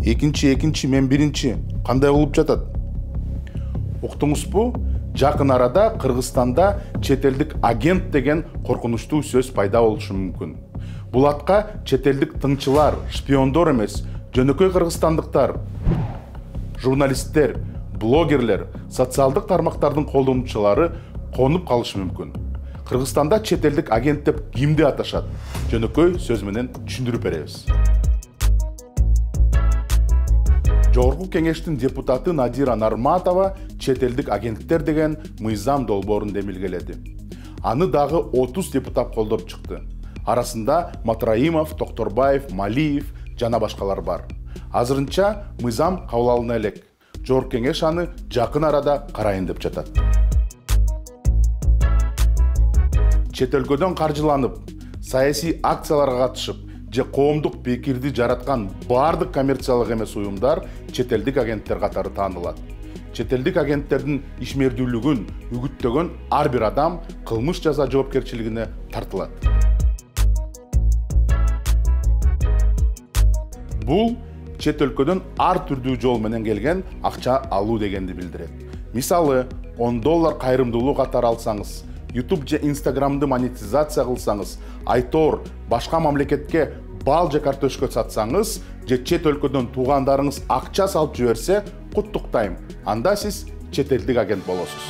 экинчи, мен биринчи. Кандай болуп жатат? Уктуңузбу? Жакын арада Кыргызстанда чет элдик агент деген коркунучтуу сөз пайда болушу мүмкүн. Бул атка чет элдик тыңчылар, шпиондор эмес, жөнөкөй кыргызстандыктар, журналисттер, блогерлер, социалдык тармактардын колдонуучулары конуп калышы мүмкүн. Кыргызстанда чет элдик агент деп кимди аташат? Жөнөкөй сөз менен түшүндүрүп беребиз. Жогорку кеңештин депутаты Надира Нарматова чет элдик агенттер деген мыйзам долбоорун демилгеледи. Аны дагы 30 депутат колдоп чыкты. Арасында Матраимов, Токторбаев, Малиев жана башкалар бар. Азырынча мыйзам кабыл алына элек. Жогорку кеңеш аны жакын арада карайын деп жатат. Чет өлкөдөн каржыланып, саясий акцияларга катышып, же коомдук пикирди жараткан бардык коммерциялык эмес уюмдар чет элдик агенттер катары таанылат. Чет элдик агенттердин ишмердүүлүгүн үгүттөгөн ар бир адам кылмыш жаза жоопкерчилигине тартылат. Бул чет өлкөдөн ар түрдүү жол менен келген акча алуу дегенди билдирет. Мисалы, $10 кайрымдуулук катары алсаңыз, YouTube же Instagram'ды монетизация кылсаңыз, айтор башка мамлекетке бал же картошка сатсаңыз, же чет өлкөдөн туугандарыңыз акча салып жиберсе, куттуктайм. Анда сиз чет элдик агент болосуз.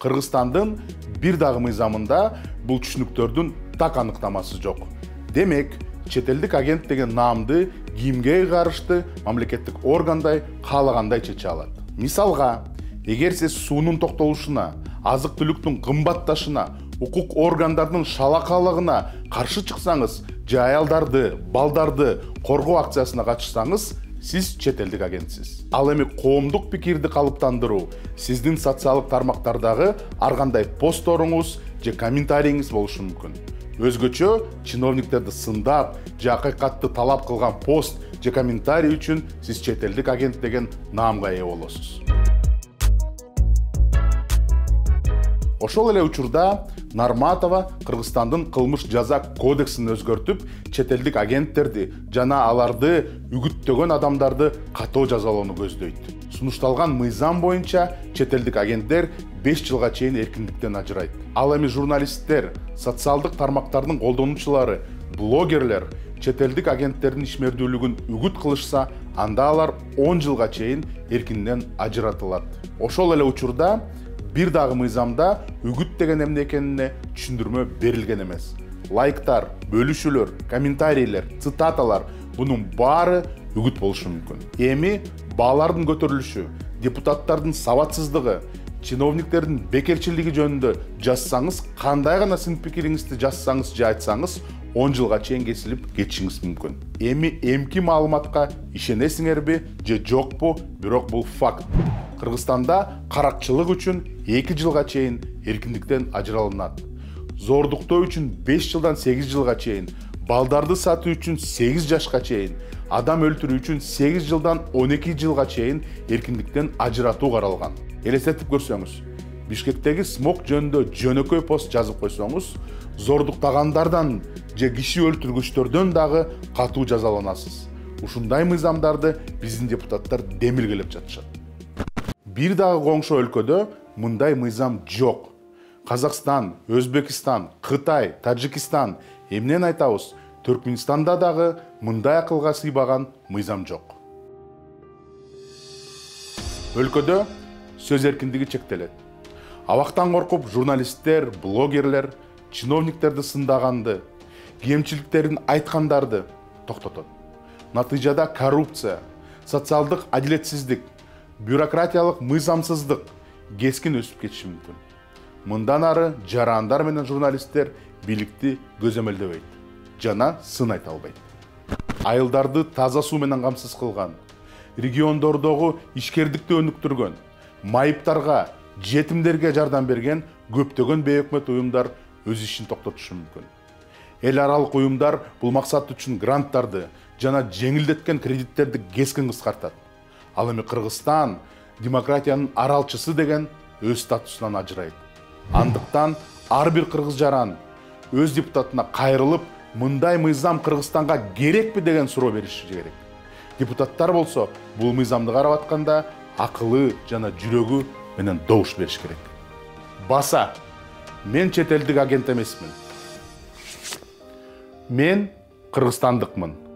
Кыргызстандын бир дагы мыйзамында бул түшүнүктөрдүн так аныктамасы жок. Демек, чет элдик агент деген наамды кимге ыйгарышты мамлекеттик органдай каалагандай чече алат. Мисалга, эгер сиз суунун токтолушуна, азык-түлүктүн кымбатташына, укук органдардын шалакалыгына каршы чыксаңыз, же аялдарды, балдарды коргоо акциясына катышсаңыз, сиз чет элдик агентсиз. Ал эми коомдук пикирди калыптандыруу сиздин социалдык тармактардагы ар кандай постторуңуз же комментарийиңиз болушу мүмкүн. Өзгөчө чиновниктерди сындап, же акыйкатты талап кылган пост же комментарий үчүн сиз чет элдик агент деген наамга ээ болосуз. Ошол эле учурда Нарматова Кыргызстандын кылмыш жаза кодексин өзгөртүп, чет элдик агенттерди жана аларды үгүттөгөн адамдарды катуу жазалоону көздөйт. Сунушталган мыйзам боюнча чет элдик агенттер 5 жылга чейин эркиндиктен ажырайт. Ал эми журналисттер, социалдык тармактардын колдонуучулары, блогерлер чет элдик агенттердин ишмердүүлүгүн үгүт кылышса, анда алар 10 жылга чейин эркинден ажыратылат. Ошол эле учурда бир дагы мыйзамда үгүт деген эмне экенине түшүндүрмө берилген эмес. Лайктар, бөлүшүүлөр, комментарийлер, цитаталар бунун баары үгүт болушу мүмкүн. Эми баалардын көтөрүлүшү, депутаттардын сабатсыздыгы, чиновниктердин бекерчилиги жөнүндө жазсаңыз, кандай гана сиздин пикириңизди жазсаңыз же айтсаңыз, 10 жылга чейин кесилип кетишиңиз мүмкүн. Эми эмки маалыматка ишенесиңерби же жокпу, бирок бул факт. Кыргызстанда каракчылык үчүн 2 жылга чейин эркиндиктен ажыралынат. Зордуктоо үчүн 5 жылдан 8 жылга чейин, балдарды сатуу үчүн 8 жашка чейин, адам өлтүрүү үчүн 8 жылдан 12 жылга чейин эркиндиктен ажыратуу каралган. Элестетип көрсөңүз, Бишкектеги смог жөнүндө жөнөкөй пост жазып койсоңуз, зордуктагандардан же киши өлтүргүчтөрдөн дагы катуу жазаланасыз. Ушундай мыйзамдарды биздин депутаттар демилгелеп жатышат. Бир дагы коңшу өлкөдө мындай мыйзам жок. Казакстан, Өзбекистан, Кытай, Тажикстан, эмнен айтабыз, Түркмөнстанда дагы мындай акылга сыйбаган мыйзам жок. Өлкөдө сөз эркиндиги чектелет. Абактан коркуп журналисттер, блогерлер, чиновниктерди сындаганды, кемчиликтерин айткандарды токтотот. Натыйжада коррупция, социалдык адилетсиздик, бюрократиялык мыйзамсыздык кескин өсүп кетиши мүмкүн. Мындан ары жарандар менен журналисттер бийликти көзөмөлдөбөйт жана сын айта албайт. Айылдарды таза суу менен камсыз кылган, региондордогу ишкердикти өнүктүргөн, майыптарга, жетимдерге жардам берген көптөгөн бейөкмөт уюмдар өз ишин токтотушу мүмкүн. Эл аралык уюмдар бул максат үчүн гранттарды жана жеңилдеткен кредиттерди кескин кыскартат. Ал эми Кыргызстан демократиянын аралчысы деген өз статусунан ажырайт. Андыктан ар бир кыргыз жаран өз депутатына кайрылып, мындай мыйзам Кыргызстанга керекпи деген суроо бериши керек. Депутаттар болсо, бул мыйзамды карап атканда акылы жана жүрөгү менен добуш бериш керек. Баса, мен чет элдик агент эмесмин. Мен кыргызстандыкмын.